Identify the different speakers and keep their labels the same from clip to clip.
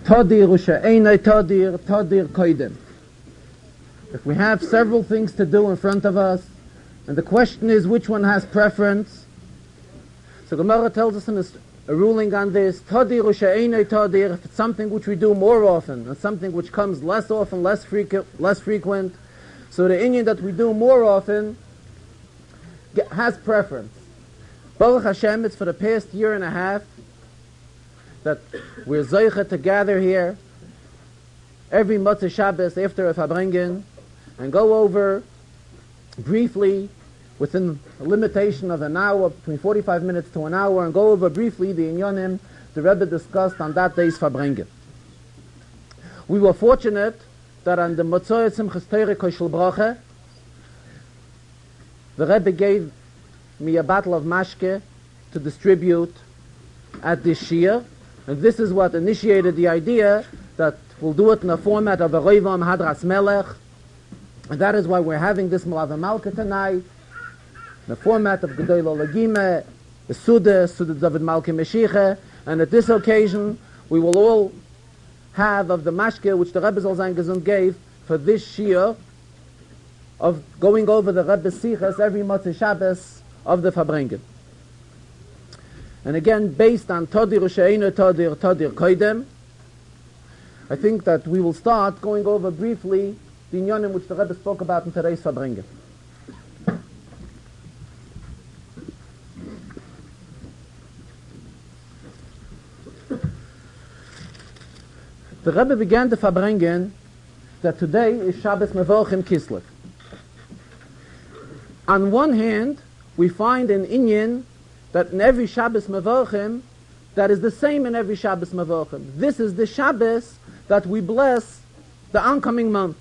Speaker 1: Tadir u'she'enei tadir, tadir koidem. If we have several things to do in front of us, and the question is which one has preference, so Gemara tells us in a ruling on this, tadir u'she'enei tadir, if it's something which we do more often, and something which comes less often, less frequent, so the inyan that we do more often has preference. Baruch Hashem, it's for the past year and a half that we're zoicha to gather here every Motzei Shabbos after a Farbrengen and go over briefly, within a limitation of an hour, between 45 minutes to an hour, and go over briefly the inyanim the Rebbe discussed on that day's Farbrengen. We were fortunate that on the Motzei Simchas Torah Koshel Bracha, the Rebbe gave me a bottle of mashke to distribute at this shir, and this is what initiated the idea that we'll do it in the format of a Roivam Hadras Melech, and that is why we're having this Malava Malka tonight, in the format of Gedol Lagime, the Suda David Malka Meshiche, and at this occasion we will all have of the mashke which the Rebbe Zalzang gave for this shir of going over the Rebbe's Sichas every Motzei Shabbos of the Farbrengen. And again, based on Tadir U'She'enei Tadir, Tadir Koidem, I think that we will start going over briefly the inyanim which the Rebbe spoke about in today's Farbrengen. The Rebbe began the Farbrengen that today is Shabbos Mevorchim Kislev. On one hand, we find an inyan that in every Shabbos Mevorchim, that is the same in every Shabbos Mevorchim. This is the Shabbos that we bless the oncoming month.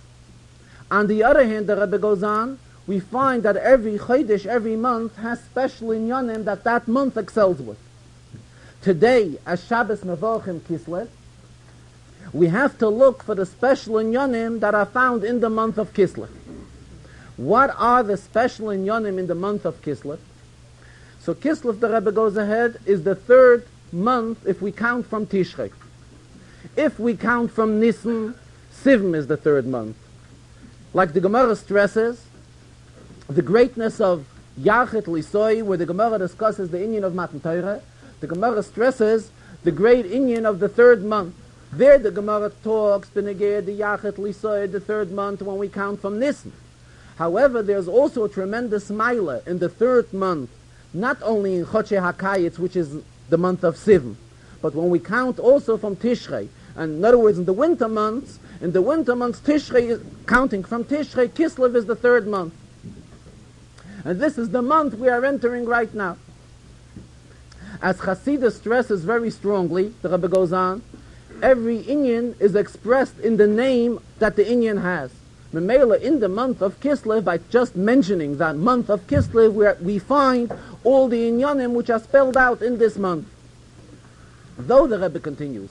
Speaker 1: On the other hand, the Rebbe goes on, we find that every Chodesh, every month, has special inyanim that that month excels with. Today, as Shabbos Mevorchim Kislev, we have to look for the special inyanim that are found in the month of Kislev. What are the special inyanim in the month of Kislev? So Kislev, the Rebbe goes ahead, is the third month if we count from Tishrei. If we count from Nisan, Sivim is the third month. Like the Gemara stresses, the greatness of Yachet Lisoi, where the Gemara discusses the inyan of Matan Torah, the Gemara stresses the great inyan of the third month. There the Gemara talks, the Yachet Lisoi, the third month when we count from Nisan. However, there's also a tremendous maila in the third month, not only in Chodshei HaKayitz, which is the month of Sivim, but when we count also from Tishrei. And in other words, in the winter months, Tishrei is counting from Tishrei, Kislev is the third month. And this is the month we are entering right now. As Chassidus stresses very strongly, the Rebbe goes on, every inyan is expressed in the name that the inyan has. Memela, in the month of Kislev, by just mentioning that month of Kislev, we find all the inyanim which are spelled out in this month. Though the Rebbe continues,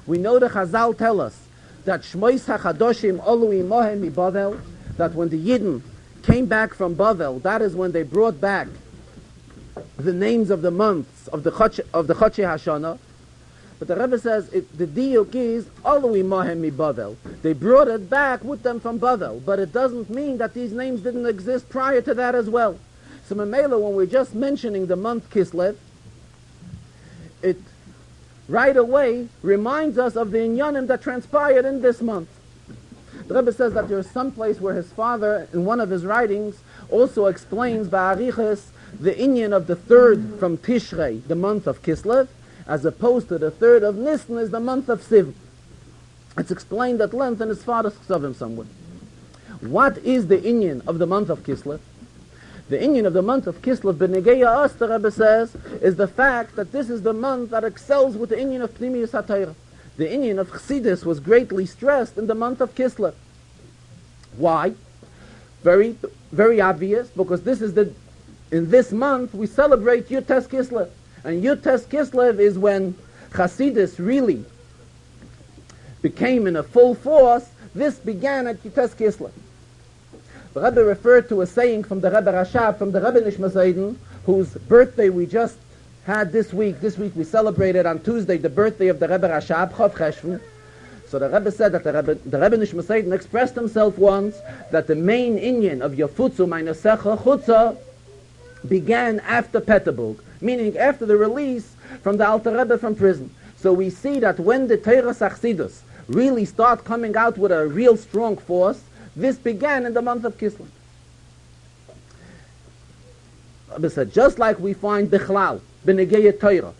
Speaker 1: we know the Chazal tell us that Shmois HaChadoshim Olu Imohem MiBavel, that when the Yidden came back from Bavel, that is when they brought back the names of the months of the Chodshei Hashanah. But the Rebbe says the diuk is Olu Imohem MiBavel. They brought it back with them from Bavel, but it doesn't mean that these names didn't exist prior to that as well. So Mamela, when we're just mentioning the month Kislev, it right away reminds us of the inyanim that transpired in this month. The Rebbe says that there's some place where his father, in one of his writings, also explains Ba'ariches the inyan of the third from Tishrei, the month of Kislev, as opposed to the third of Nisan is the month of Siv. It's explained at length in his father's Ksavim somewhere. What is the inyan of the month of Kislev? The inyan of the month of Kislev, B'negeya Us, the Rebbe says, is the fact that this is the month that excels with the inyan of Pnimiyus HaTorah. The inyan of Chassidus was greatly stressed in the month of Kislev. Why? Very, very obvious, because in this month we celebrate Yud Tes Kislev. And Yud Tes Kislev is when Chassidus really became in a full force. This began at Yud Tes Kislev. The Rebbe referred to a saying from the Rebbe Rashab, from the Rebbe Nishma, whose birthday we just had this week. This week we celebrated on Tuesday the birthday of the Rebbe Rashab, Chav Cheshvan. So the Rebbe said that the Rebbe Nishma Seiden expressed himself once that the main inyan of Yafutzu Meinasecha Chutza began after Peterburg, meaning after the release from the Alter Rebbe from prison. So we see that when the Torah Sachsidus really start coming out with a real strong force, this began in the month of Kislev. Rebbe said, just like we find Bichlal, B'negei Torah,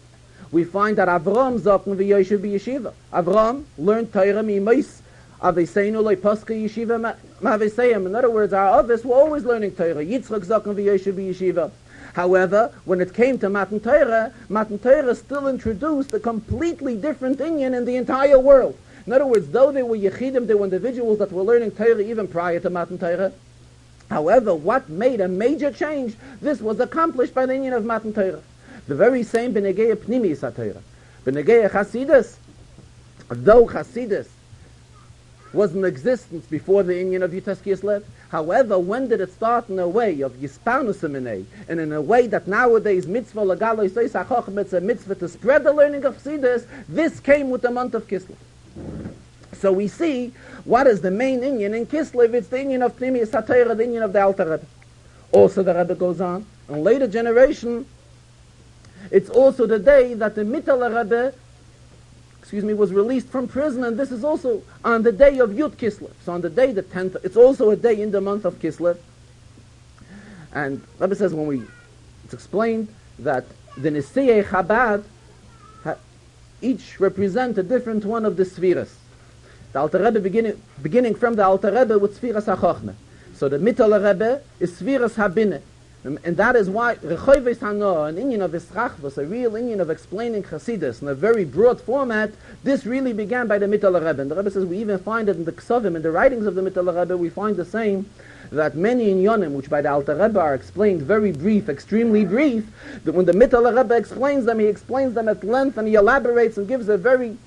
Speaker 1: we find that Avram Zokn v'Yoshev b'Yeshiva. Avram learned Torah mi'mois Aveseinu loy paska Yeshiva ma'aveseyim. In other words, our others were always learning Torah. Yitzchak Zokn v'Yoshev b'Yeshiva. However, when it came to Matan Torah still introduced a completely different inyan in the entire world. In other words, though they were Yechidim, they were individuals that were learning Torah even prior to Matan Torah. However, what made a major change, this was accomplished by the inyan of Matan Torah. The very same B'negei Pnimi Satira. B'negei Chasidus, though Chasidus was in existence before the inyan of Yitas Kislev, however, when did it start in a way of Yispanusiminei, and in a way that nowadays mitzvah Lagalo Yisai Sachochem, it's a mitzvah to spread the learning of Chasidus, this came with the month of Kislev. So we see, what is the main inyan in Kislev? It's the inyan of Pnimi Satira, the inyan of the Alter Rebbe. Also the Rebbe goes on, in later generation, it's also the day that the Mittel Rebbe, was released from prison, and this is also on the day of Yud Kislev. So on the day, the 10th, it's also a day in the month of Kislev. And Rebbe says it's explained that the Nisiyei Chabad each represent a different one of the Sfiras. The Alter Rebbe beginning from the Alter Rebbe with Sfiras HaChochmeh. So the Mittel Rebbe is Sfiras HaBineh. And that is why Rechoives Hanoah, an inyan of Israchvos, a real inyan of explaining Chasidus in a very broad format, this really began by the Mittel Rebbe. And the Rebbe says we even find it in the Ksovim, in the writings of the Mittel Rebbe, we find the same, that many inyanim, which by the Alter Rebbe are explained very brief, extremely brief, that when the Mittel Rebbe explains them, he explains them at length, and he elaborates and gives a very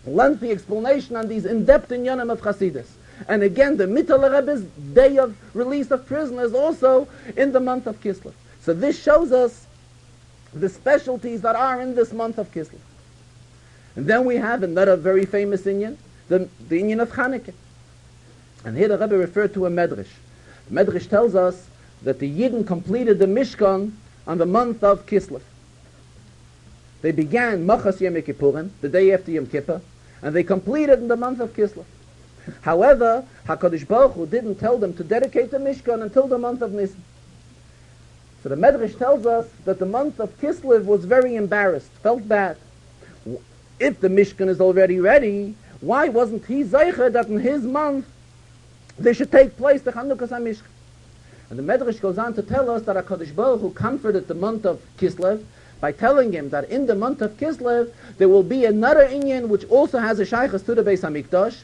Speaker 1: lengthy explanation on these in-depth inyanim of Chasidus. And again, the Mittel Rebbe's day of release of prisoners also in the month of Kislev. So this shows us the specialties that are in this month of Kislev. And then we have another very famous inyan, the inyan of Chanukah. And here the Rebbe referred to a medrash. The medrash tells us that the Yidden completed the Mishkan on the month of Kislev. They began Machas Yom Kippurim, the day after Yom Kippur, and they completed in the month of Kislev. However, HaKadosh Baruch Hu didn't tell them to dedicate the Mishkan until the month of Nisan. So the Medrash tells us that the month of Kislev was very embarrassed, felt bad. If the Mishkan is already ready, why wasn't he Zeicher that in his month there should take place the Chanukah HaMishkan? And the Medrash goes on to tell us that HaKadosh Baruch Hu comforted the month of Kislev by telling him that in the month of Kislev there will be another inyan which also has a shaychus to the Beis HaMikdash,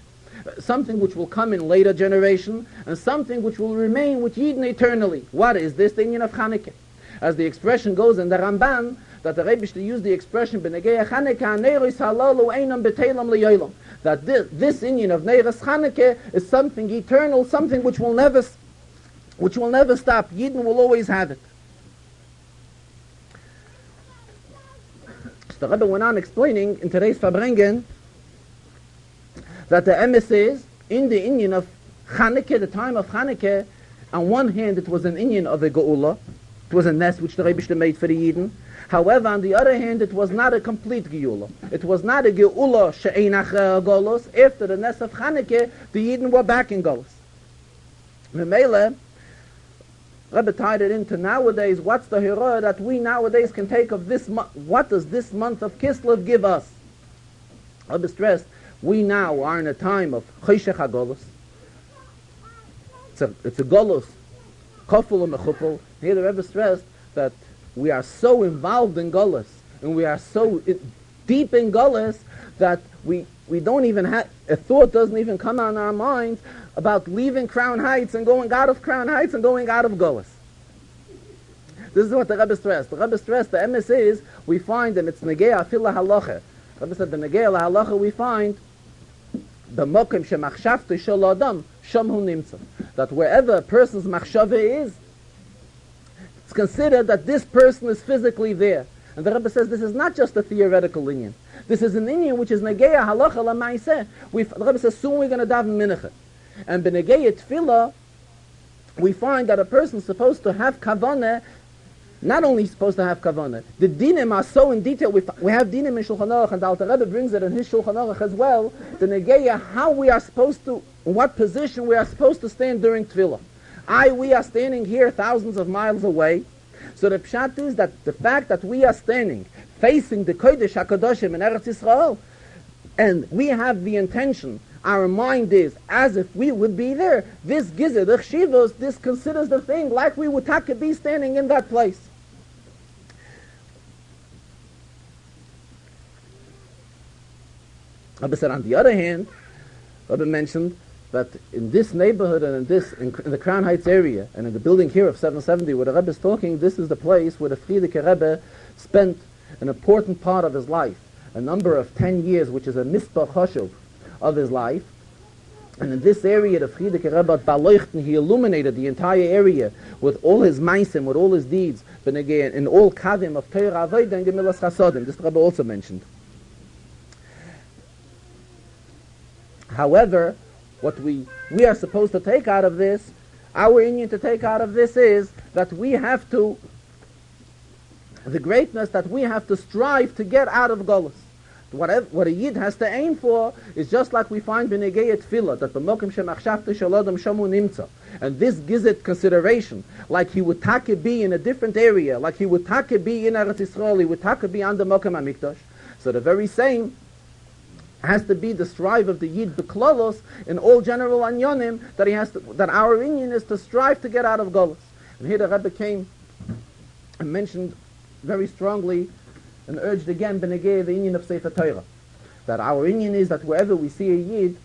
Speaker 1: something which will come in later generation, and something which will remain with Yidden eternally. What is this? The inyan of Chanukah. As the expression goes in the Ramban, that the Rebbe used the expression B'negei Chanukah Neiros Halalu Einam B'Teilam L'Yolam, that this inyan of Neiros Chanukah is something eternal, something which will never stop. Yidden will always have it. So the Rebbe went on explaining in today's Farbrengen that the emes is, in the inyan of Chanukah, the time of Chanukah, on one hand it was an inyan of a Geula, it was a nest which the Rebbe made for the Yidden. However, on the other hand, it was not a complete Geula. It was not a Geula she'einach Golos. After the nest of Chanukah, the Yidden were back in Golos. Memele, Rebbe tied it into nowadays, what's the hero that we nowadays can take of this month? What does this month of Kislev give us? Rebbe stressed, we now are in a time of Choshech HaGolos. It's a Golos, Kofel and Mechupel. Here the Rebbe stressed that we are so involved in Golos, and we are so deep in Golos, that we don't even have, a thought doesn't even come on our minds about leaving Crown Heights and going out of Crown Heights and going out of Golos. This is what the Rebbe stressed. The Rebbe stressed, the emes is, we find, and it's Negei Afila Halacha. The Rebbe said, the Negei Halacha we find, the mokim shemachshavte shel adam sham hu nimtza, that wherever a person's machshava is, it's considered that this person is physically there. And the Rebbe says this is not just a theoretical inyan. This is an inyan which is negeya halacha lamaiseh. The Rebbe says soon we're going to daven mincha. And b'negeya tefillah, we find that a person is supposed to have kavanah. Not only supposed to have kavanah, the dinim are so in detail. We have dinim in Shulchan Aruch, and the Alter Rebbe brings it in his Shulchan Aruch as well. The negeya, how we are supposed to, in what position we are supposed to stand during tefillah. We are standing here thousands of miles away. So the pshat is that the fact that we are standing facing the Kodesh HaKadoshim in Eretz Yisrael, and we have the intention, our mind is as if we would be there, this gizer, the chshivos, this considers the thing like we would be standing in that place. Rabbi said, on the other hand, Rabbi mentioned that in this neighborhood and in the Crown Heights area, and in the building here of 770 where the Rebbe is talking, this is the place where the Frierdiker Rebbe spent an important part of his life, a number of 10 years, which is a mispah chashuv of his life. And in this area, the Frierdiker Rebbe Baleuchten, he illuminated the entire area with all his meisim, with all his deeds, in all kavim of Torah Avodah and Gemilas Chasodim. This the Rebbe also mentioned. However, what we are supposed to take out of this, our inyan to take out of this is that we have to, the greatness that we have to strive to get out of Golus. What a Yid has to aim for is just like we find b'negei tefillah, that b'mokim shemachshavta shalodam shamu nimtza. And this gives it consideration, like he would take be in a different area, like he would take be in Eretz Yisrael, he would take be on the Mokim HaMikdash. So the very same has to be the strive of the Yid b'klolos in all general anyonim, that our inyan is to strive to get out of Golus. And here the Rebbe came and mentioned very strongly and urged again b'negei the inyan of Sefer Torah, that our inyan is that wherever we see a Yid,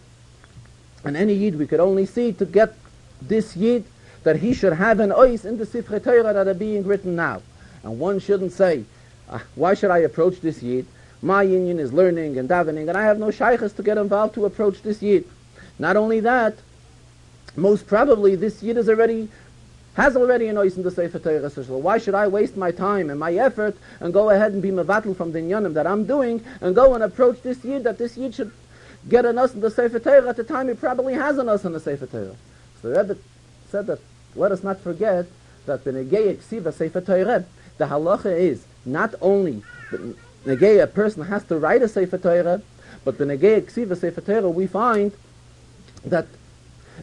Speaker 1: and any Yid we could only see to get this Yid, that he should have an ois in the Sefer Torah that are being written now. And one shouldn't say, why should I approach this Yid? My inyan is learning and davening, and I have no shaykhs to get involved to approach this Yid. Not only that, most probably this Yid has already an ois in the Sefer Torah. So why should I waste my time and my effort and go ahead and be mevatel from the inyanim that I'm doing and go and approach this Yid, that this Yid should get an us in the Sefer Torah at the time he probably has an us in the Sefer Torah. So the Rebbe said that let us not forget that the negei ksiva Sefer Torah, the halacha is not only negei a person has to write a Sefer Torah, but the negei ksiva Sefer Torah we find that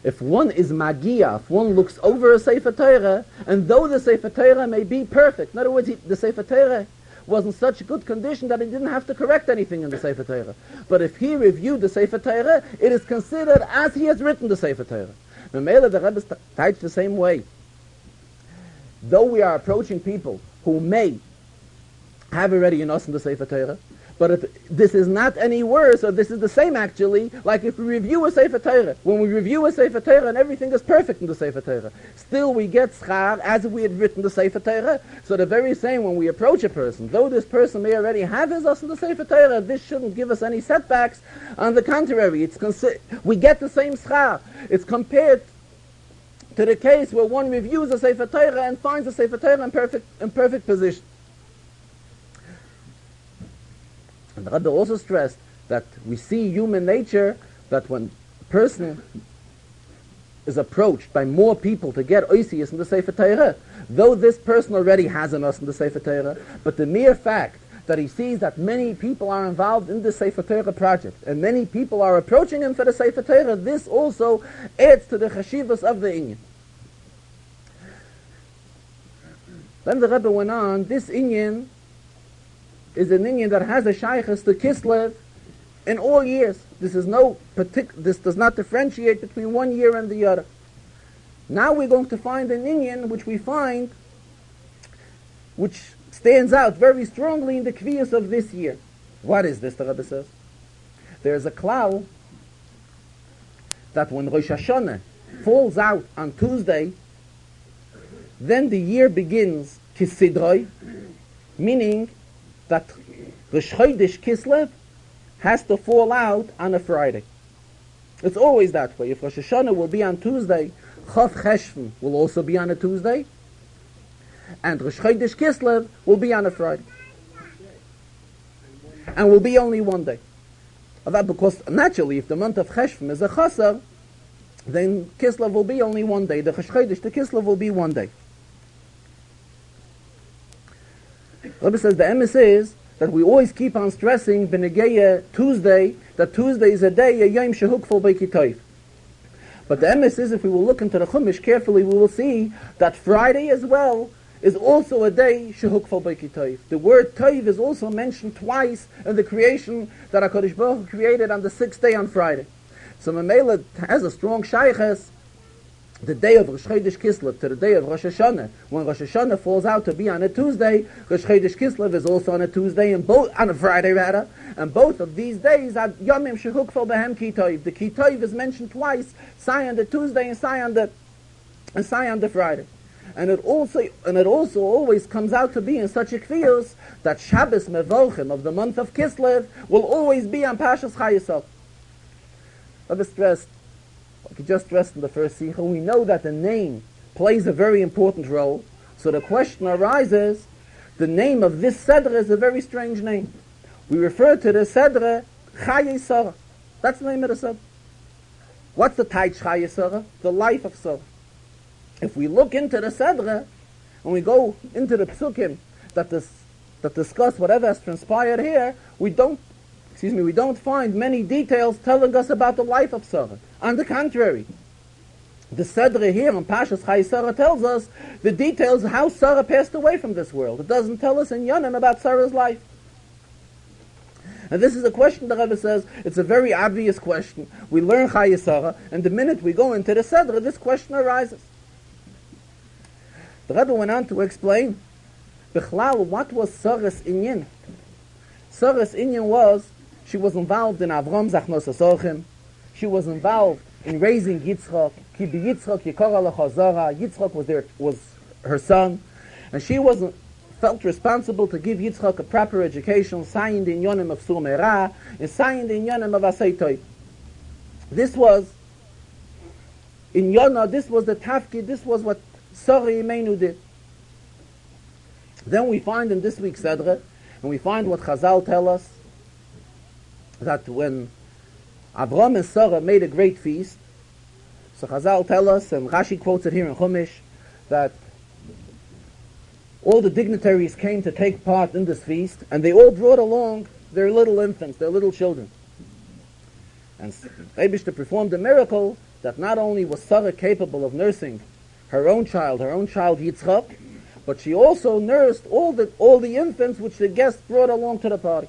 Speaker 1: if one is magia, if one looks over a Sefer Torah, and though the Sefer Torah may be perfect, in other words, the Sefer Torah was in such good condition that he didn't have to correct anything in the Sefer Torah. But if he reviewed the Sefer Torah, it is considered as he has written the Sefer Torah. The Rebbe types the same way. Though we are approaching people who may have already an us in the Sefer Torah, but if this is not any worse, or this is the same actually, like if we review a Sefer Torah. When we review a Sefer Torah and everything is perfect in the Sefer Torah, still we get schar as if we had written the Sefer Torah. So the very same when we approach a person, though this person may already have his us in the Sefer Torah, this shouldn't give us any setbacks. On the contrary, we get the same schar. It's compared to the case where one reviews a Sefer Torah and finds the Sefer Torah in perfect position. And the Rebbe also stressed that we see human nature, that when a person is approached by more people to get oisius in the Sefer Torah, though this person already has an us in the Sefer Torah, but the mere fact that he sees that many people are involved in the Sefer Torah project, and many people are approaching him for the Sefer Torah, this also adds to the chashivas of the inyan. Then the Rebbe went on, this inyan is an inyan that has a shaykhus to Kislev in all years. This does not differentiate between one year and the other. Now we're going to find an inyan which stands out very strongly in the kviyas of this year. What is this, the Rebbe says? There's a klal that when Rosh Hashanah falls out on Tuesday, then the year begins kisidroi, meaning that Rosh Chodesh Kislev has to fall out on a Friday. It's always that way. If Rosh Hashanah will be on Tuesday, Chav Cheshvan will also be on a Tuesday, and Rosh Chodesh Kislev will be on a Friday. and will be only one day. Because naturally, if the month of Cheshvan is a Chasar, then Kislev will be only one day. The Chodesh to Kislev will be one day. Rebbe says the emes is that we always keep on stressing B'negeya Tuesday, that Tuesday is a day, a Yom Shehukful Beikitoiv. But the emes is, if we will look into the Chumash carefully, we will see that Friday as well is also a day Shehukful Beikitoiv. The word Toiv is also mentioned twice in the creation that HaKadosh Baruch Hu created on the 6th day on Friday. So Mamela has a strong shayches, the day of Rosh Chodesh Kislev to the day of Rosh Hashanah. When Rosh Hashanah falls out to be on a Tuesday, Rosh Chodesh Kislev is also on a Tuesday, and both on a Friday rather. And both of these days are Yomim Shehukfal Behem Kitoiv. The Kitoiv is mentioned twice, Sai on the Tuesday and Sai on the Friday. And it also always comes out to be in such a kvios that Shabbos Mevorchim of the month of Kislev will always be on Pashas Chayei Sarah. I've stressed, like I just stressed in the first Sikha, we know that the name plays a very important role. So the question arises, the name of this Sedra is a very strange name. We refer to the Sedra Chayei Sarah. That's the name of the Sedra. What's the Taich Chayei Sarah? The life of Sarah. If we look into the Sedra, and we go into the Psukim that discuss whatever has transpired here, we don't find many details telling us about the life of Sarah. On the contrary, the Sedra here in Pashas Chayei Sarah tells us the details of how Sarah passed away from this world. It doesn't tell us in Yonim about Sarah's life. And this is a question the Rebbe says, it's a very obvious question. We learn Chayei Sarah, and the minute we go into the Sedra, this question arises. The Rebbe went on to explain, Bichlal, what was Sarah's inyan? Sarah's inyan was, she was involved in Avram Zachnos Asochim. She was involved in raising Yitzchak. Ki bi Yitzchak yikara Chazarah. Yitzchak was her son, and she felt responsible to give Yitzchak a proper education, signed in Yonim of Sur Merah, and signed in Yonim of Aseitoi. This was in Yonah. This was the tafkid. This was what Sarah Imenu did. Then we find in this week's Sedra, and we find what Chazal tell us, that when Avram and Sarah made a great feast, so Chazal tell us, and Rashi quotes it here in Chumash, that all the dignitaries came to take part in this feast, and they all brought along their little infants, their little children. And Eibishter performed a miracle that not only was Sarah capable of nursing her own child Yitzchak, but she also nursed all the infants which the guests brought along to the party.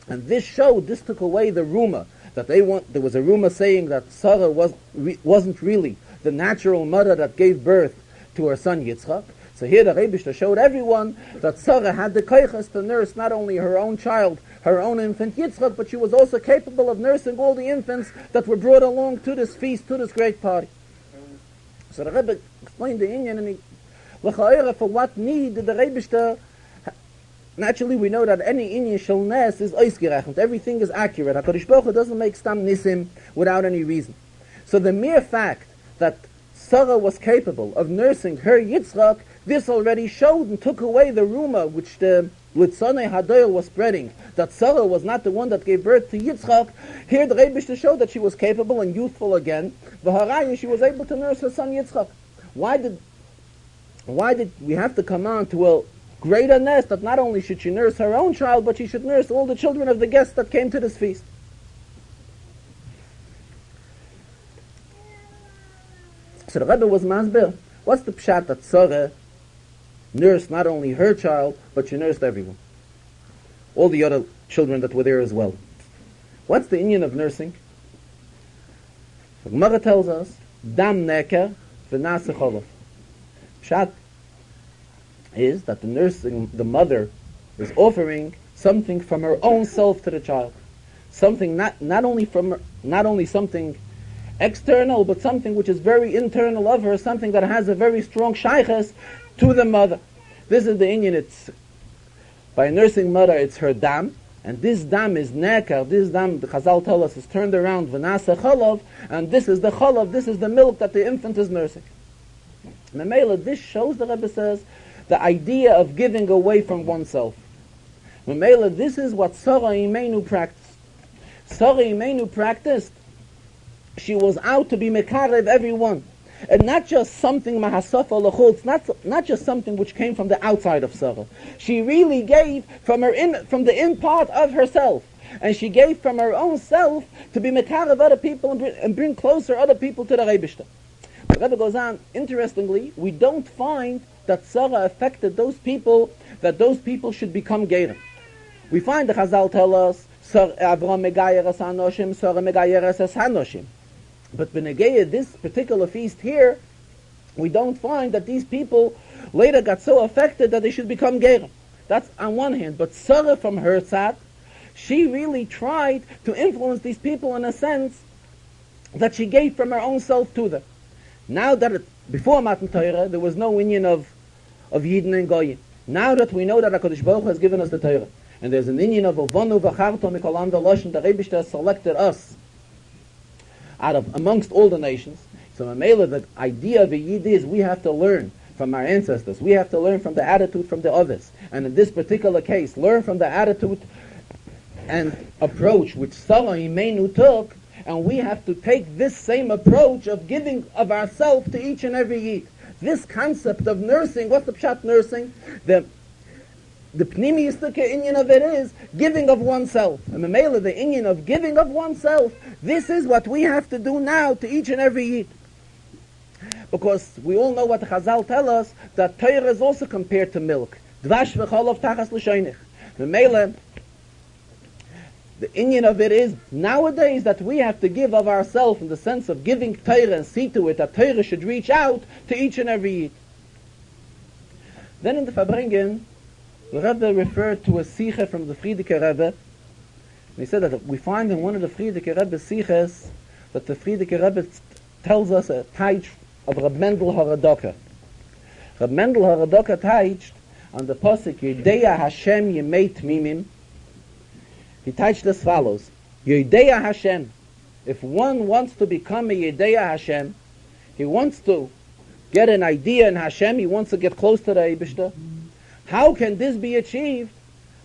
Speaker 1: And this took away the rumor that there was a rumor saying that Sarah wasn't really the natural mother that gave birth to her son Yitzchak. So here the Rebbe showed everyone that Sarah had the koiches to nurse not only her own child, her own infant Yitzchak, but she was also capable of nursing all the infants that were brought along to this feast, to this great party. So the Rebbe explained the inyan, and for what need did the Rebbe? Naturally, we know that any inyan shel nes is oisgerechnet. Everything is accurate. HaKadosh Baruch Hu doesn't make stam nisim without any reason. So the mere fact that Sarah was capable of nursing her Yitzchak, this already showed and took away the rumor which the Litzanei Hadoil was spreading, that Sarah was not the one that gave birth to Yitzchak. Here the Rebbe showed that she was capable and youthful again. V'haraya, she was able to nurse her son Yitzchak. Why did we have to come on to a greater nest that not only should she nurse her own child, but she should nurse all the children of the guests that came to this feast? So the Rebbe was masber. What's the pshat that Sarah nursed not only her child, but she nursed everyone? All the other children that were there as well. What's the inyan of nursing? The Gemara tells us, Dam neker v'nase cholov. Pshat is that the mother is offering something from her own self to the child. Something not only something external, but something which is very internal of her, something that has a very strong shayches to the mother. This is the inyan. It's by a nursing mother, it's her dam, and this dam is nekar. This dam, the Chazal tell us, is turned around v'nase cholov, and this is the cholov. This is the milk that the infant is nursing. Memela, this shows, the Rebbe says, the idea of giving away from oneself. Mamela, this is what Sarah Imenu practiced. Sarah Imenu practiced. She was out to be mekarev everyone. And not just something mahasafa l'chutz, not just something which came from the outside of Sarah. She really gave from the in part of herself. And she gave from her own self to be mekarev other people and bring closer other people to the Rebishter. The Rebbe goes on, interestingly, we don't find that Sarah affected those people, that those people should become Gerim. We find the Chazal tell us, Avram megayer es hanoshim, Sarah megayer es hanoshim. But Benegeya, this particular feast here, we don't find that these people later got so affected that they should become Gerim. That's on one hand. But Sarah from her tzad, she really tried to influence these people in a sense that she gave from her own self to them. Now that before Matan Torah, there was no union of Yidden and Goyim. Now that we know that HaKadosh Baruch Hu has given us the Torah, and there's an union of Ovonu v'charto mikolam v'loshen, the Rebbe has selected us out of amongst all the nations. So Mamela, the idea of a Yid is we have to learn from our ancestors. We have to learn from the attitude from the others. And in this particular case, learn from the attitude and approach which Sarah Imenu took, and we have to take this same approach of giving of ourselves to each and every Yid. This concept of nursing, what's the pshat nursing? The pnimiyistic inyan of it is giving of oneself. And Mamela, the inyan of giving of oneself, this is what we have to do now to each and every Yid. Because we all know what the Chazal tell us, that Torah is also compared to milk. Dvash v'cholov tachas l'shoinich. Mamela, the inyan of it is nowadays that we have to give of ourselves in the sense of giving Torah and see to it that Torah should reach out to each and every Yid. Then in the Farbrengen, the Rebbe referred to a Sikha from the Frierdiker Rebbe. And he said that we find in one of the Frierdiker Rebbe's Sikhas that the Frierdiker Rebbe tells us a taich of Reb Mendel Haradoka. Reb Mendel Haradoka taiched on the pasuk Yedeya Hashem Yemei Tmimim. He taiched as follows: Yedeya Hashem. If one wants to become a Yedeya Hashem, he wants to get an idea in Hashem, he wants to get close to the Eibishter. How can this be achieved?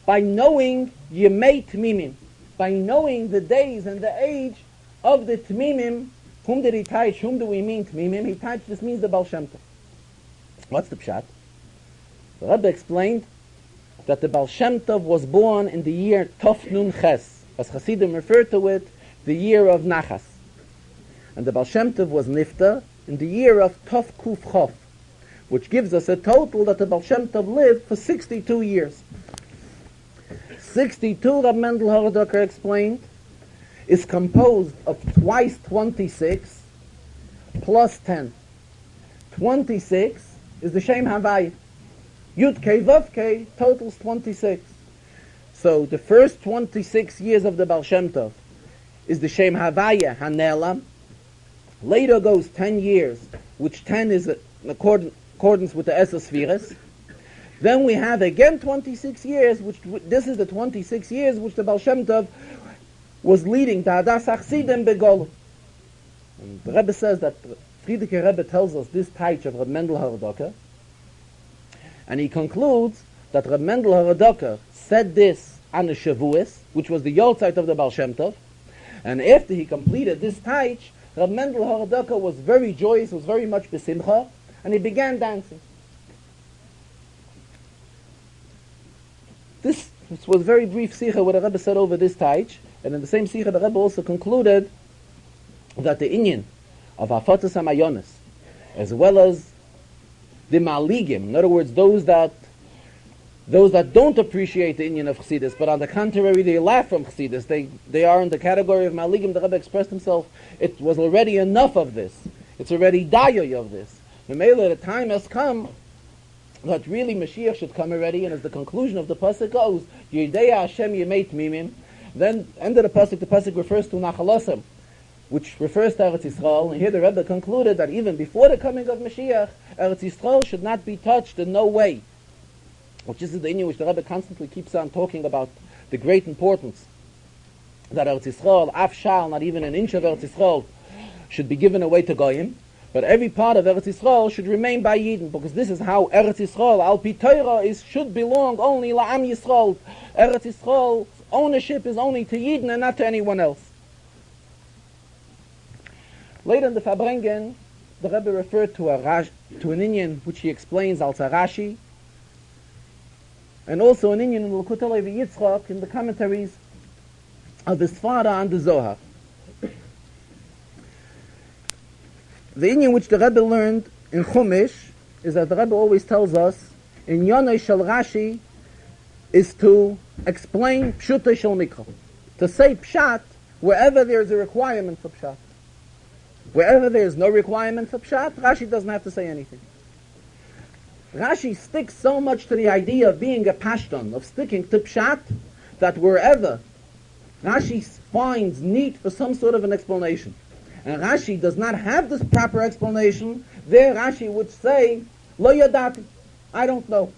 Speaker 1: By knowing Yemei Tmimim, by knowing the days and the age of the Tmimim. Whom did he teach? Whom do we mean Tmimim? He taught this means the Baal Shem Tov. What's the pshat? The Rebbe explained that the Baal Shem Tov was born in the year Tov Nun Ches, as Hasidim refer to it, the year of Nachas. And the Baal Shem Tov was Nifta in the year of Tov Kuf Chof, which gives us a total that the Baal Shem Tov lived for 62 years. 62, Reb Mendel Haradoka explained, is composed of twice 26 plus 10. 26 is the Shem Havai. Yud Kei Vav Kei totals 26. So the first 26 years of the Baal Shem Tov is the Shem Havaya Hanelam. Later goes 10 years, which 10 is in accordance with the Eser Sfiras. Then we have again 26 years, which this is the 26 years which the Baal Shem Tov was leading to Hadas Achsidim Begol. And the Rebbe says that Frierdiker Rebbe tells us this taich of Reb Mendel Haradoka, and he concludes that Reb Mendel Haradoka said this on the Shavuos, which was the Yortzeit of the Baal Shem Tov, and after he completed this taich, Reb Mendel Haradoka was very joyous, was very much besimcha, and he began dancing. This was a very brief sikha what the Rebbe said over this taich. And in the same sikha, the Rebbe also concluded that the inyan of Hafatas HaMayonis, as well as the Maligim, in other words, those that don't appreciate the inyan of Chassidus, but on the contrary, they laugh from Chassidus, they are in the category of Maligim. The Rebbe expressed himself, it was already enough of this. It's already dayoy of this. Memele, the time has come that really Mashiach should come already, and as the conclusion of the pasuk goes, Yedeya Hashem Yemei Tmimim. Then, end of the pasuk refers to Nachalosem, which refers to Eretz Yisrael. And here the Rebbe concluded that even before the coming of Mashiach, Eretz Yisrael should not be touched in no way. Which is the inyan which the Rebbe constantly keeps on talking about, the great importance that Eretz Yisrael, Af Shal, not even an inch of Eretz Yisrael, should be given away to Goyim. But every part of Eretz Yisrael should remain by Yidden, because this is how Eretz Yisrael, Al Pi Torah, should belong only La'am Yisrael. Eretz Yisrael's ownership is only to Yidden and not to anyone else. Later in the Farbrengen, the Rebbe referred to an Indian which he explains als a Rashi, and also an Indian in L'Kutei Levi Yitzchak in the commentaries of his father on the Zohar. The Indian which the Rebbe learned in Chumash is that the Rebbe always tells us in Yonai Shel Rashi is to explain Pshutei Shel Mikra, to say Pshat wherever there is a requirement for Pshat. Wherever there is no requirement for Pshat, Rashi doesn't have to say anything. Rashi sticks so much to the idea of being a Pashton, of sticking to Pshat, that wherever Rashi finds need for some sort of an explanation, and Rashi does not have this proper explanation, there Rashi would say, Lo Yadati, I don't know.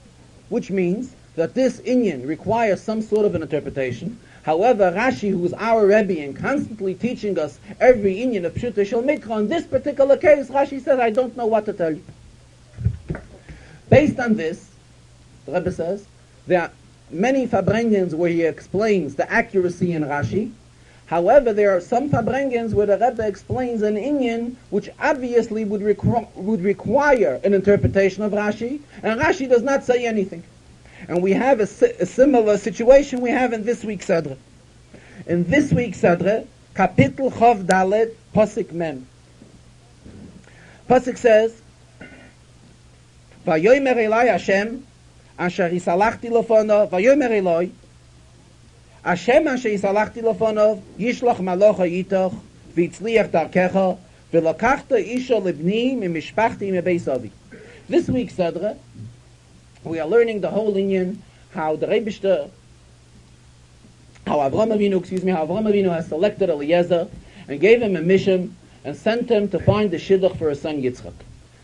Speaker 1: Which means that this Inyan requires some sort of an interpretation. However, Rashi, who is our Rebbe and constantly teaching us every Inyan of Pshutei Shel Mikra, in this particular case, Rashi says, I don't know what to tell you. Based on this, the Rebbe says, there are many Farbrengens where he explains the accuracy in Rashi. However, there are some Farbrengens where the Rebbe explains an Inyan which obviously would require an interpretation of Rashi, and Rashi does not say anything. And we have a similar situation we have in this week's Chazarah. In this week's Chazarah, Kapitel Chav Dalet, Pasuk Mem. Pasuk says, Vayomer Eloi Hashem, asher yisalachti lefonov, Vayomer Eloi, Hashem asher yisalachti lefonov, Yishlach malocha yitoch, v'yitzliach darkecha, v'lokachta isha libni mimishpachti mebeis avi. This week's Chazarah, we are learning the whole Inyan, how the Rebishter, how Avraham Avinu has selected Eliezer and gave him a mission and sent him to find the shidduch for his son Yitzchak.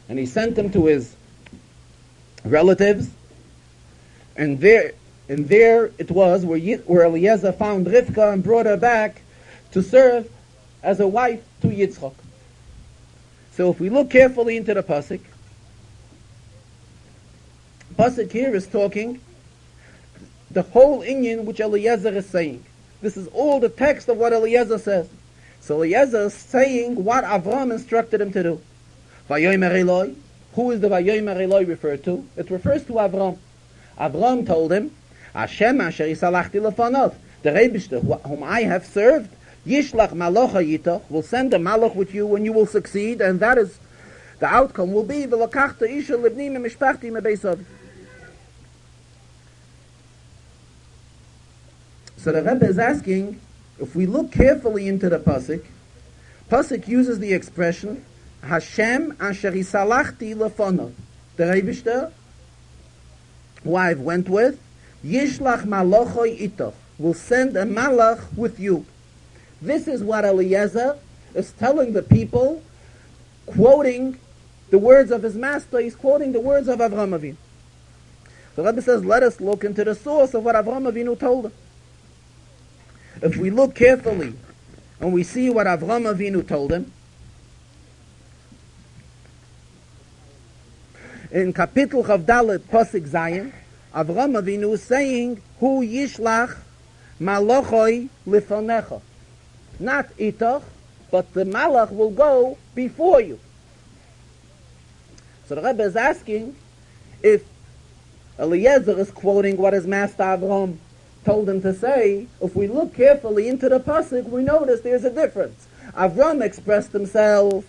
Speaker 1: And he sent him to his relatives, and there it was where Eliezer found Rivka and brought her back to serve as a wife to Yitzchak. So if we look carefully into the pasuk here is talking the whole Inyan which Eliezer is saying. This is all the text of what Eliezer says. So Eliezer is saying what Avram instructed him to do. Vayomer Eloi. Who is the Vayomer Eloi referred to? It refers to Avram. Avram told him, Hashem asher yisalachti lefonov, the Rebishter whom I have served, Yishlach malocha yitoch, will send a malach with you and you will succeed, and that is, the outcome will be, v'lokachta isha libni mimishpachti mebeis avi. So the Rebbe is asking, if we look carefully into the pasuk uses the expression Hashem asher yisalachti lefonov. The Rebishter, who I went with, Yishlach malachoi itoch, will send a malach with you. This is what Eliezer is telling the people, quoting the words of his master. He's quoting the words of Avraham Avinu. The Rebbe says, let us look into the source of what Avraham Avinu told him. If we look carefully and we see what Avraham Avinu told him, in Kapitel Chav Dalet Pasuk Zayin, Avraham Avinu is saying, Hu yishlach malachoi lifonecha. Not itoch, but the malach will go before you. So the Rebbe is asking if Eliezer is quoting what his master Avraham told him to say. If we look carefully into the pasuk, we notice there's a difference. Avraham expressed himself,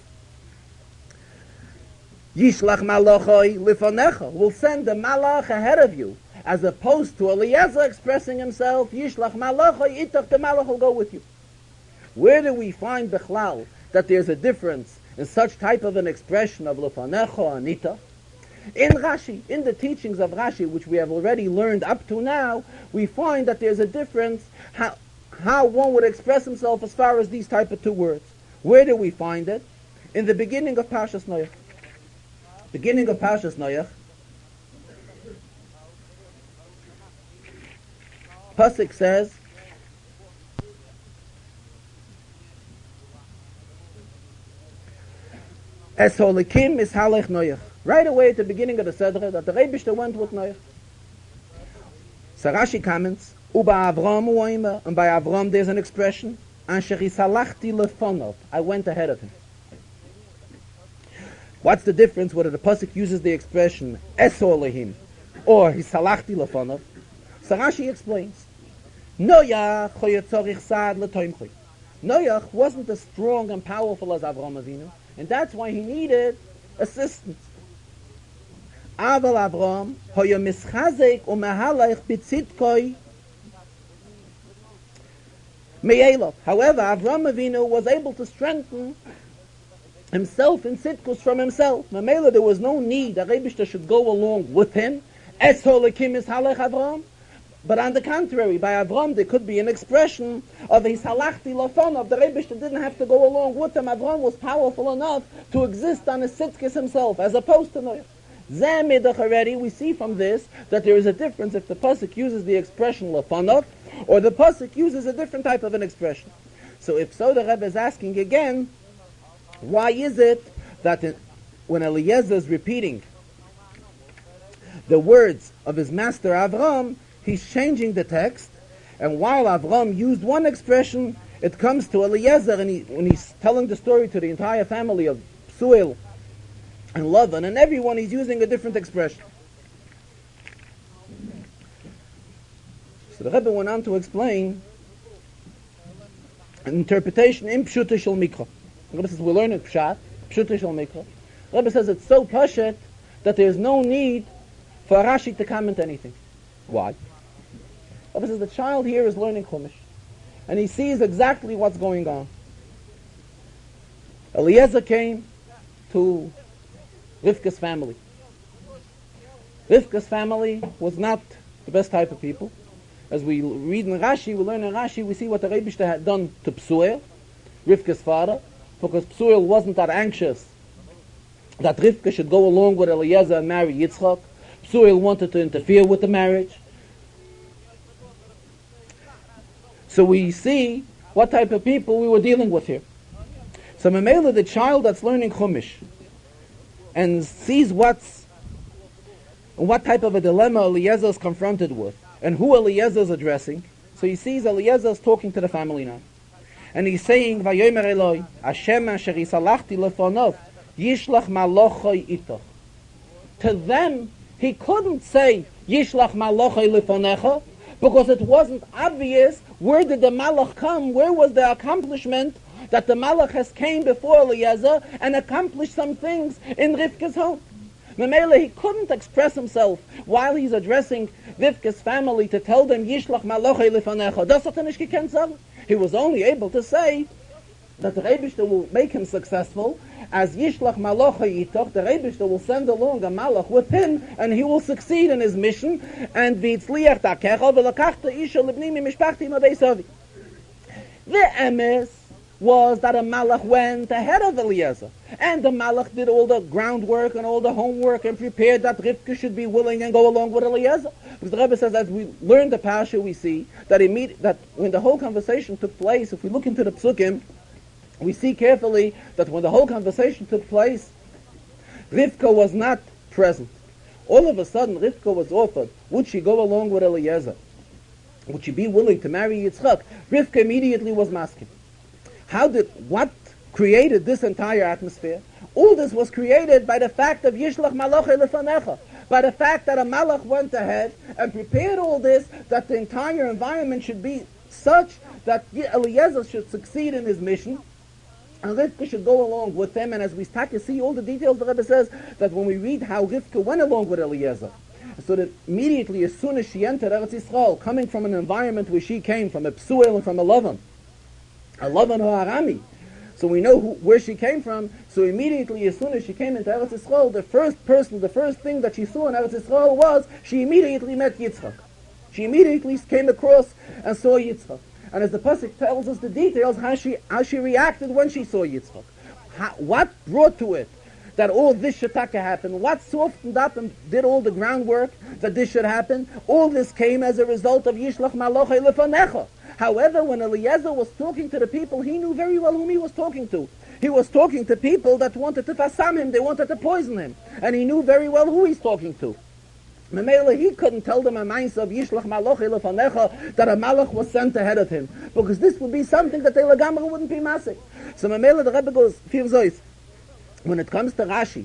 Speaker 1: Yishlach malachoi lifonecha, will send the malach ahead of you, as opposed to Eliezer expressing himself, Yishlach malachoi itoch, the malach will go with you. Where do we find bechlal that there's a difference in such type of an expression of lifonecha and itoch? In Rashi, in the teachings of Rashi, which we have already learned up to now, we find that there's a difference how one would express himself as far as these type of two words. Where do we find it? In the beginning of Parshas Noach. Beginning of Parshas Noach, pasuk says, Es holikim is halech Noach. Right away at the beginning of the Chazarah, that the Rebbe went with Noach. So Rashi comments, Uba Avram uoima, and by Avram there's an expression, Ansher hisalachti lefonov, I went ahead of him. What's the difference whether the pasuk uses the expression Esor lehim or hisalachti lefonov? So Rashi explains, Noach choyetzorich sad letoimchi. Noach wasn't as strong and powerful as Avram Avinu, and that's why he needed assistance. Aval Avram hoya mischazek umehalach b'tzidkoi me'elov. However, Avram Avinu was able to strengthen himself in tzidkus from himself. Memela, there was no need that Rebbe should go along with him. Es holikim is halach Avram. But on the contrary, by Avram there could be an expression of his halachti lafonov. The Rebbe didn't have to go along with him. Avram was powerful enough to exist on his tzidkus himself, as opposed to Noach. Zemidach already, we see from this that there is a difference if the pasuk uses the expression lafonov, or the pasuk uses a different type of an expression. So if so, the Rebbe is asking again, why is it that when Eliezer is repeating the words of his master Avram, he's changing the text, and while Avram used one expression, it comes to Eliezer, and when he's telling the story to the entire family of Psuel and Lavan, and everyone, he's using a different expression. So the Rebbe went on to explain an interpretation in Pshuta Shel Mikra. The Rebbe says we learn it Pshat, Pshuta Shel Mikra. The Rebbe says it's so Pashat that there's no need for Rashi to comment anything. Why? The Rebbe says the child here is learning Chumash, and he sees exactly what's going on. Eliezer came to Rivka's family. Rivka's family was not the best type of people. As we read in Rashi, we learn in Rashi, we see what the Rebbe had done to Psuel, Rivka's father, because Psuel wasn't that anxious that Rivka should go along with Eliezer and marry Yitzchak. Psuel wanted to interfere with the marriage. So we see what type of people we were dealing with here. So Mamela, the child that's learning Chumash, and sees what type of a dilemma Eliezer is confronted with, and who Eliezer is addressing. So he sees Eliezer is talking to the family now. And he's saying, Vayomer Eloi, Hashem asher yisalachti lefonov, yishlach malochoi itoch. To them, he couldn't say, Yishlach malochoi lefonecha, because it wasn't obvious where did the malach come, where was the accomplishment that the malach has came before Eliezer and accomplished some things in Rivka's home. Memele, he couldn't express himself while he's addressing Rivka's family to tell them, Yishlach malochoi lefonecha. Das hat nicht gekannt sagen. He was only able to say that the Rebbe will make him successful as Yishlach malochoi itoch. The Rebbe will send along a malach with him, and he will succeed in his mission. And v'itzliach takecha v'lakachta isha libni mimishpachti mabesavi. The emes was that a malach went ahead of Eliezer, and the malach did all the groundwork and all the homework and prepared that Rivka should be willing and go along with Eliezer. Because the Rebbe says, as we learn the Pasha, we see that that when the whole conversation took place, if we look into the Psukim, we see carefully that when the whole conversation took place, Rivka was not present. All of a sudden, Rivka was offered, would she go along with Eliezer? Would she be willing to marry Yitzchak? Rivka immediately was masking. What created this entire atmosphere? All this was created by the fact of Yishlach Malachei Lefanecha, by the fact that a malach went ahead and prepared all this, that the entire environment should be such that Eliezer should succeed in his mission, and Rivka should go along with him. And as we start to see all the details, the Rebbe says that when we read how Rivka went along with Eliezer, so that immediately as soon as she entered Eretz Yisrael, coming from an environment where she came, from a Psuel and from a Lavan Ha'arami, so we know where she came from. So immediately as soon as she came into Eretz Yisrael, the first thing that she saw in Eretz Yisrael was she immediately met Yitzchak. She immediately came across and saw Yitzchak. And as the pasuk tells us the details, how she reacted when she saw Yitzchak. What brought to it that all this shataka happened? What softened up and did all the groundwork that this should happen? All this came as a result of Yishlach Malochei Lefanecha. However, when Eliezer was talking to the people, he knew very well whom he was talking to. He was talking to people that wanted to fasam him, they wanted to poison him. And he knew very well who he's talking to. Memele, he couldn't tell them a mindset of Yishlach Malach Elefanecha that a Malach was sent ahead of him, because this would be something that the Lagamra wouldn't be masik. So Memele, the Rebbe goes, when it comes to Rashi,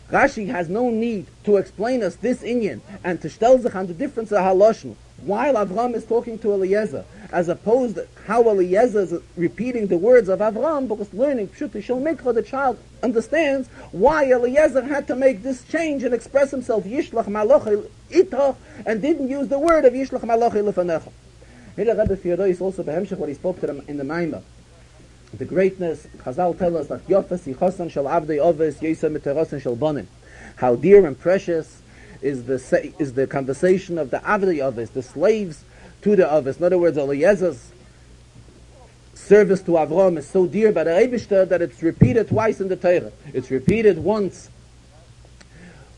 Speaker 1: Rashi has no need to explain us this inyan and to stel sich on the difference of haloshen. While Avram is talking to Eliezer, as opposed to how Eliezer is repeating the words of Avram, because learning Pshuti Shel Mikra, the child understands why Eliezer had to make this change and express himself Yishlach Malach Itach, and didn't use the word of Yishlach Malach Lefanecha. Here the Rebbe Fioroi is also behemshech what he spoke to them in the Maimah. The greatness, Chazal tell us that Yofas Yichosan Shel Avdei Oves Yisa Miterosan Shel Bonim. How dear and precious is the conversation of the Avdei Oves, the slaves to the Oves. In other words, Eliezer's service to Avram is so dear by the Eibishter that it's repeated twice in the Torah. It's repeated once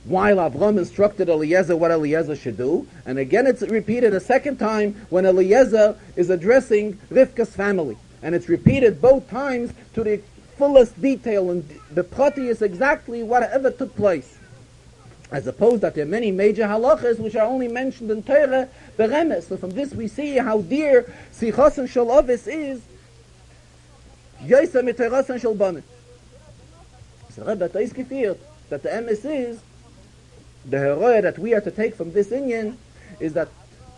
Speaker 1: while Avram instructed Eliezer what Eliezer should do, and again it's repeated a second time when Eliezer is addressing Rivka's family. And it's repeated both times to the fullest detail, and the prati is exactly whatever took place. As opposed that there are many major halachas which are only mentioned in Torah, beremes. So from this we see how dear Sichos and Shel Ovis is, Yoisa Miteros and Shel Banim. So Rebbe is gefiert that the emes is, the heroia that we are to take from this inyan, is that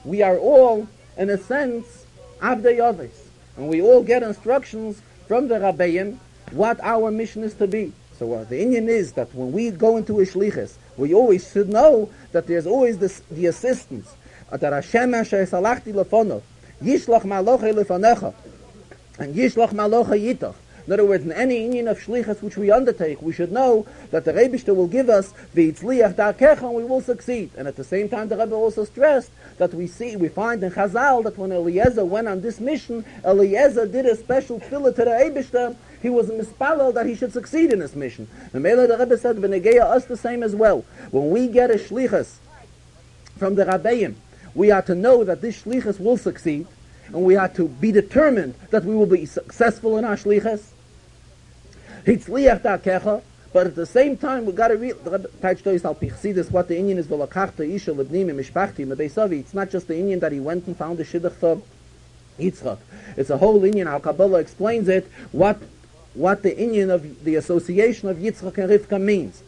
Speaker 1: we are all, in a sense, Avdei Ovis. And we all get instructions from the Rabbeim what our mission is to be. So the inyan is that when we go into a shlichus, we always should know that there's always the assistance. That Hashem asher salachti lefonov, Yishlach malocha lefanecha, and Yishlach malocha yitach. In other words, in any inyan of shlichus which we undertake, we should know that the Rebishter will give us v'itzliach darkecha, and we will succeed. And at the same time, the Rebbe also stressed that we find in Chazal that when Eliezer went on this mission, Eliezer did a special tefillah to the Rebishter. He was mispalel that he should succeed in this mission. And the Rebbe said, "V'negeya us the same as well. When we get a shlichus from the Rabbeim, we are to know that this shlichus will succeed, and we are to be determined that we will be successful in our shlichus. Hitzliach darkecha, but at the same time we got to read the what the Indian is v'lakachta isha lebnim mishpachti mebesavi. It's not just the Indian that he went and found the shidduch for Yitzchak. It's a whole Indian. How Kabbalah explains it. What the Indian of the association of Yitzchak and Rivka means.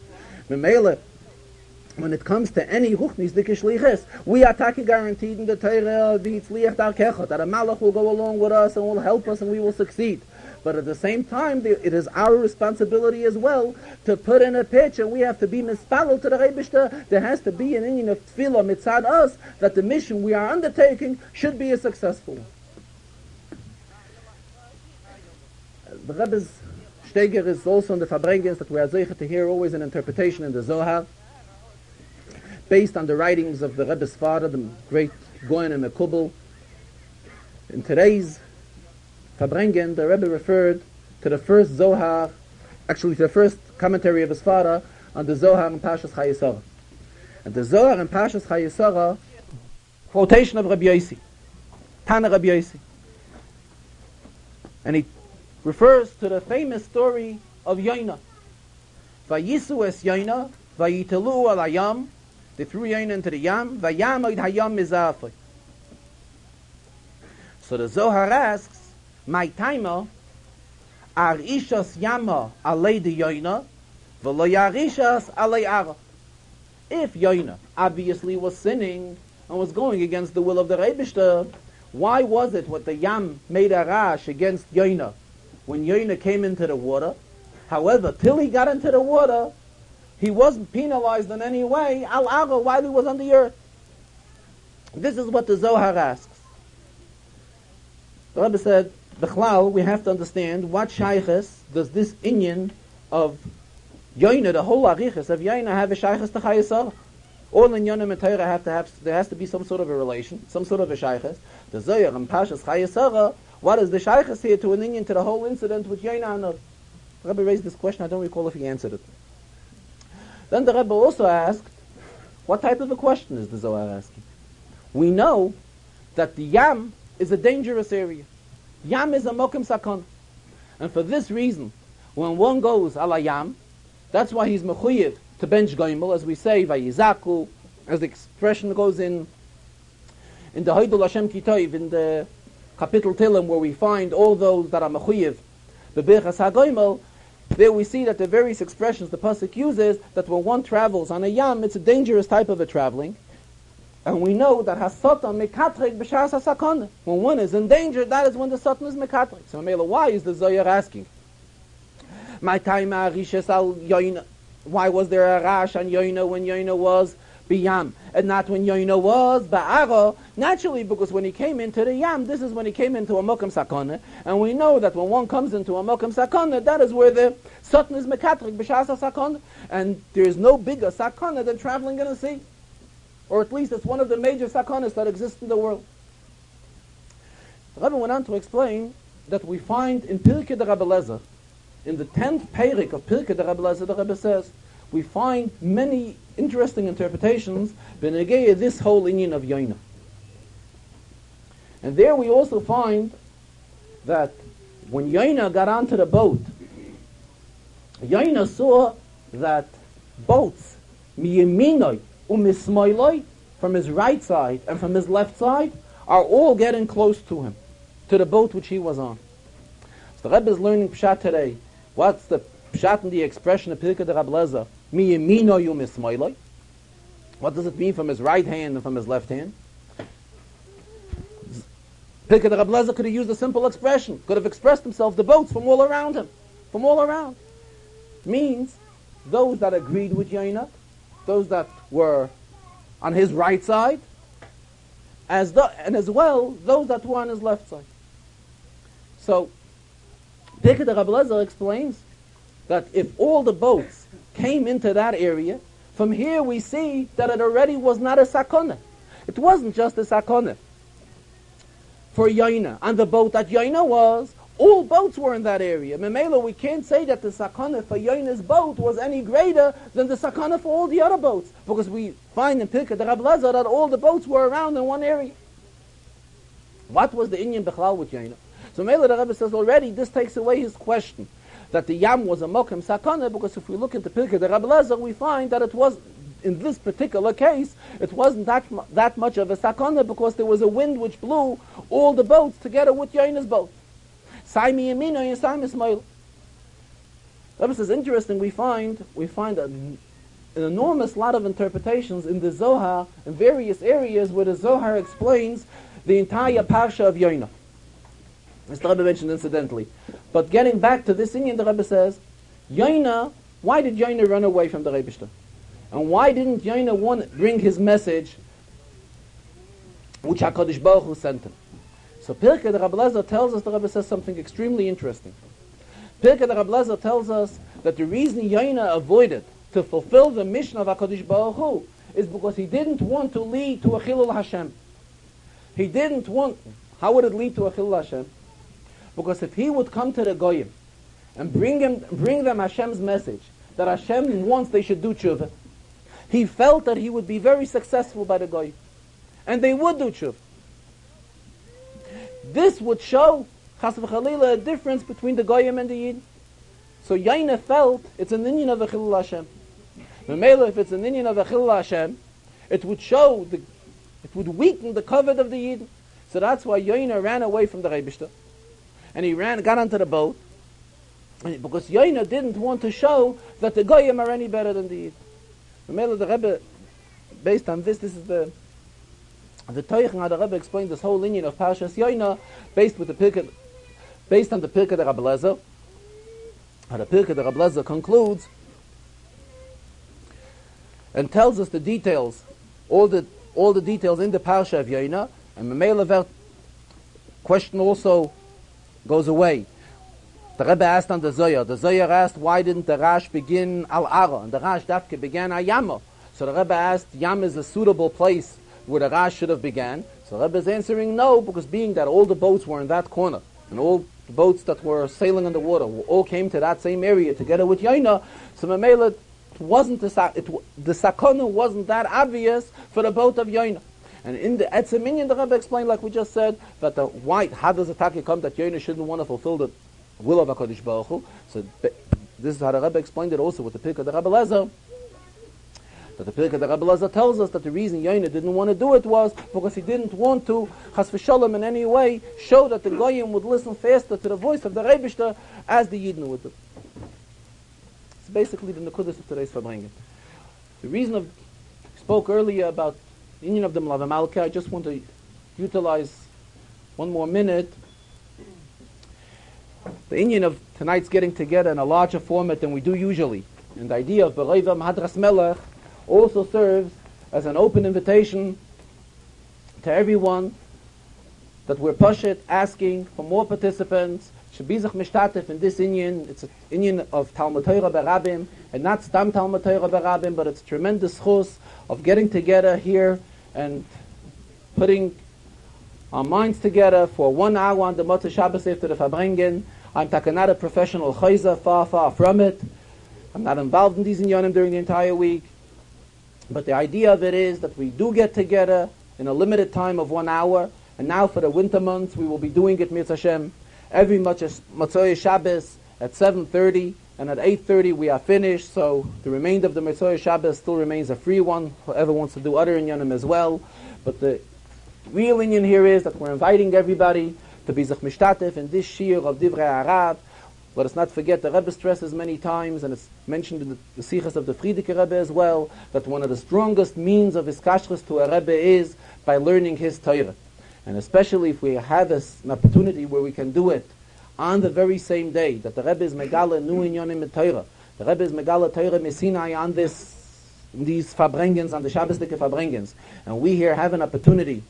Speaker 1: When it comes to any ruchnis dikishliches, we are taking guaranteed in the Torah v'hitzliach darkecha that a malach will go along with us and will help us and we will succeed. But at the same time, it is our responsibility as well to put in a pitch, and we have to be mispalel to the Rebishter. There has to be an inyan of tefillah mitzad us that the mission we are undertaking should be a successful one. The Rebbe's Steger is also in the Farbrengen that we are zeicher to hear always an interpretation in the Zohar, based on the writings of the Rebbe's father, the great Goyen and Mekubal. In today's Farbrengen, the Rebbe referred to the first Zohar, actually to the first commentary of his father on the Zohar in Parshas Chayei Sarah. And the Zohar in Parshas Chayei Sarah, quotation of Rabbi Yossi, Tana Rabbi Yossi. And he refers to the famous story of Yoina. Vayisu es Yoina, vayitelu al hayam, they threw Yoina into the Yam, vayam oid hayam mizafoi. So the Zohar asks, my timer, ar ishas yama alei de Yoina, v'lo yarishas alei ara. If Yoina obviously was sinning and was going against the will of the Rebishter, why was it what the Yam made a rash against Yoina when Yoina came into the water? However, till he got into the water, he wasn't penalized in any way, al ara, while he was on the earth. This is what the Zohar asks. The Rebbe said, B'chlal, we have to understand what shaychus does this inyan of Yoina, the whole arichas of Yoina, have a shaychus to Chayei Sarah. All in Yonim and Torah there has to be some sort of a relation, some sort of a shaychus. The Zohar and Parshas Chayei Sarah, what is the shaychus here to an inyan to the whole incident with Yoina and the Rebbe raised this question, I don't recall if he answered it. Then the Rebbe also asked, what type of a question is the Zohar asking? We know that the Yam is a dangerous area. Yam is a mokim sakon. And for this reason, When one goes ala yam, that's why he's mechuyev to bench goimel, as we say, vayizaku, as the expression goes in the Haidul Hashem Kitayv, in the Kapitel Tilim, where we find all those that are mechuyev, the Birchas HaGoimel. There we see that the various expressions the pasuk uses, that when one travels on a yam, it's a dangerous type of a traveling. And we know that hasatan mekatrek b'shas hasakana. When one is in danger, that is when the satan is mekatrek. So why is the Zohar asking? My time arishes al yoina. Why was there a rash on yoina when yoina was b'yam, and not when yoina was ba'ara? Naturally, because when he came into the yam, this is when he came into a mokam sakana, and we know that when one comes into a mokam sakana, that is where the satan is mekatrik b'shas sakana, and there is no bigger sakana than traveling in a sea, or at least it's one of the major sakanas that exist in the world. The Rebbe went on to explain that we find in Pirkei de Rabbi Lezer, in the 10th Perik of Pirkei de Rabbi Lezer, the Rebbe says, we find many interesting interpretations b'negei this whole inyan of Yoina. And there we also find that when Yoina got onto the boat, Yoina saw that boats, miyeminoi umismoiloi, from his right side and from his left side, are all getting close to him, to the boat which he was on. So the Rebbe is learning Pshat today. What's the Pshat in the expression of Pirkei de Rabbi Lezer? Miyeminoi umismoiloi. What does it mean from his right hand and from his left hand? Pirkei de Rabbi Lezer could have used a simple expression, could have expressed himself, the boats from all around him, from all around. Means those that agreed with Yoina, those that were on his right side, and as well those that were on his left side. So Pirkei de Rabbi Lezer explains that if all the boats came into that area, from here we see that it already was not a sakona. It wasn't just a sakona for Yoina. On the boat that Yoina was, all boats were in that area. Memela, we can't say that the sakana for Yoina's boat was any greater than the sakana for all the other boats, because we find in Pirkei de Rabbi Lezer that all the boats were around in one area. What was the inyan bechlal with Yoina? So Memela, the Rebbe says already, this takes away his question that the yam was a mokem sakana, because if we look into Pirkei de Rabbi Lezer, we find that it was, in this particular case, it wasn't that much of a sakana, because there was a wind which blew all the boats together with Yoina's boat. Saimi Yamino and Saimi Ismail. That is interesting. We find an enormous lot of interpretations in the Zohar in various areas where the Zohar explains the entire parsha of Yoina. As the Rebbe mentioned incidentally. But getting back to this inyan, the Rebbe says, Yoina, why did Yoina run away from the Rebbe? And why didn't Yoina bring his message which HaKadosh Baruch Hu sent him? So Pirkei de Rabbi Lezer tells us, the Rebbe says something extremely interesting. Pirkei de Rabbi Lezer tells us that the reason Yoina avoided to fulfill the mission of HaKadosh Baruch Hu is because he didn't want to lead to a Chilul Hashem. He didn't want, how would it lead to a Chilul Hashem? Because if he would come to the Goyim and bring them Hashem's message, that Hashem wants they should do tshuva, he felt that he would be very successful by the Goyim. And they would do tshuva. This would show, chas v'chalila, a difference between the Goyim and the Yid. So Yoina felt it's an inyan of a Chilul Hashem. Memela, if it's an inyan of a Chilul Hashem, it would show, it would weaken the covet of the Yid. So that's why Yoina ran away from the Rebishter. And he got onto the boat, because Yoina didn't want to show that the Goyim are any better than the Yid. Memela, the Rebbe, based on this is the Teichen, how the Rebbe explained this whole lineage of Parshas Yoina, based on the Pirkei de Rabbi Lezer. How the Pirkei de Rabbi Lezer concludes and tells us the details, all the details in the Parsha of Yoina, and Memela question also goes away. The Rebbe asked on the Zohar. The Zohar asked, why didn't the Rash begin Al-Ara? And the Rash Dafke began Ayama. So the Rebbe asked, Yam is a suitable place where the Rash should have began. So the Rebbe is answering no, because being that all the boats were in that corner, and all the boats that were sailing on the water all came to that same area together with Yoina, so Memela, the sakona wasn't that obvious for the boat of Yoina. And in the Etzeminyan, the Rebbe explained, like we just said, that how does the Taki come that Yoina shouldn't want to fulfill will of HaKadosh Baruch Hu. So this is how the Rebbe explained it also with the Pirkei the Rebbe Lezer. That the Pirkei the Rebbe Lezer tells us that the reason Yoina didn't want to do it was because he didn't want to, Chas v'Shalom, in any way show that the Goyim would listen faster to the voice of the Rebishter as the Yidden would do. It's basically the Nekudas of today's Farbrengen. The reason of spoke earlier about the union of the Melav Malka, I just want to utilize one more minute. The union of tonight's getting together in a larger format than we do usually. And the idea of Bereiva Mahadras Melech also serves as an open invitation to everyone that we're pashet asking for more participants. Shabizach Mishtatif in this union, it's an union of Talmud Torah Barabim, and not Stam Talmud Torah Barabim, but it's tremendous chus of getting together here and putting our minds together for 1 hour on the Motzei Shabbos after the Farbrengen. I'm not a professional chayza, far from it. I'm not involved in these inyanim during the entire week. But the idea of it is that we do get together in a limited time of 1 hour, and now for the winter months we will be doing it, Mirz Hashem, every Motzei Shabbos at 7:30, and at 8:30 we are finished, so the remainder of the Motzei Shabbos still remains a free one, whoever wants to do other inyanim as well. But the real inyan here is that we're inviting everybody to be Zach Mishtatif in this shir of Divrei Arav. Let us not forget, the Rebbe stresses many times, and it's mentioned in the Sichas of the Frierdiker Rebbe as well, that one of the strongest means of Iskashris to a Rebbe is by learning his Torah. And especially if we have an opportunity where we can do it on the very same day, that the Rebbe is Megala Nu Inyanim in Torah. The Rebbe is Megala Torah Messinai on these Farbrengens, on the Shabbosdike Farbrengens. And we here have an opportunity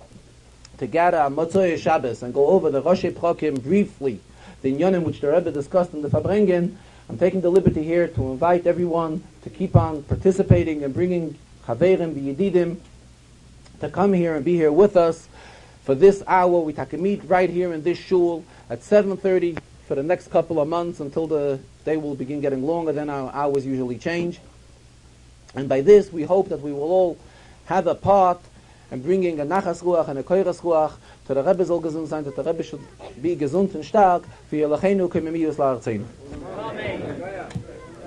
Speaker 1: to gather on Motzei Shabbos and go over the Roshei Prokim briefly, the inyanim which the Rebbe discussed in the Farbrengen. I'm taking the liberty here to invite everyone to keep on participating and bringing Chaverim v'Yedidim to come here and be here with us for this hour. We take a meet right here in this shul at 7:30 for the next couple of months until the day will begin getting longer than our hours usually change. And by this we hope that we will all have a part in bringing a Nachas Ruach and a Koiras Ruach to the Rebbe soll gesund sein, that the Rebbe should be gesund and stark für Yelachenu Kemimius La'arzeinu.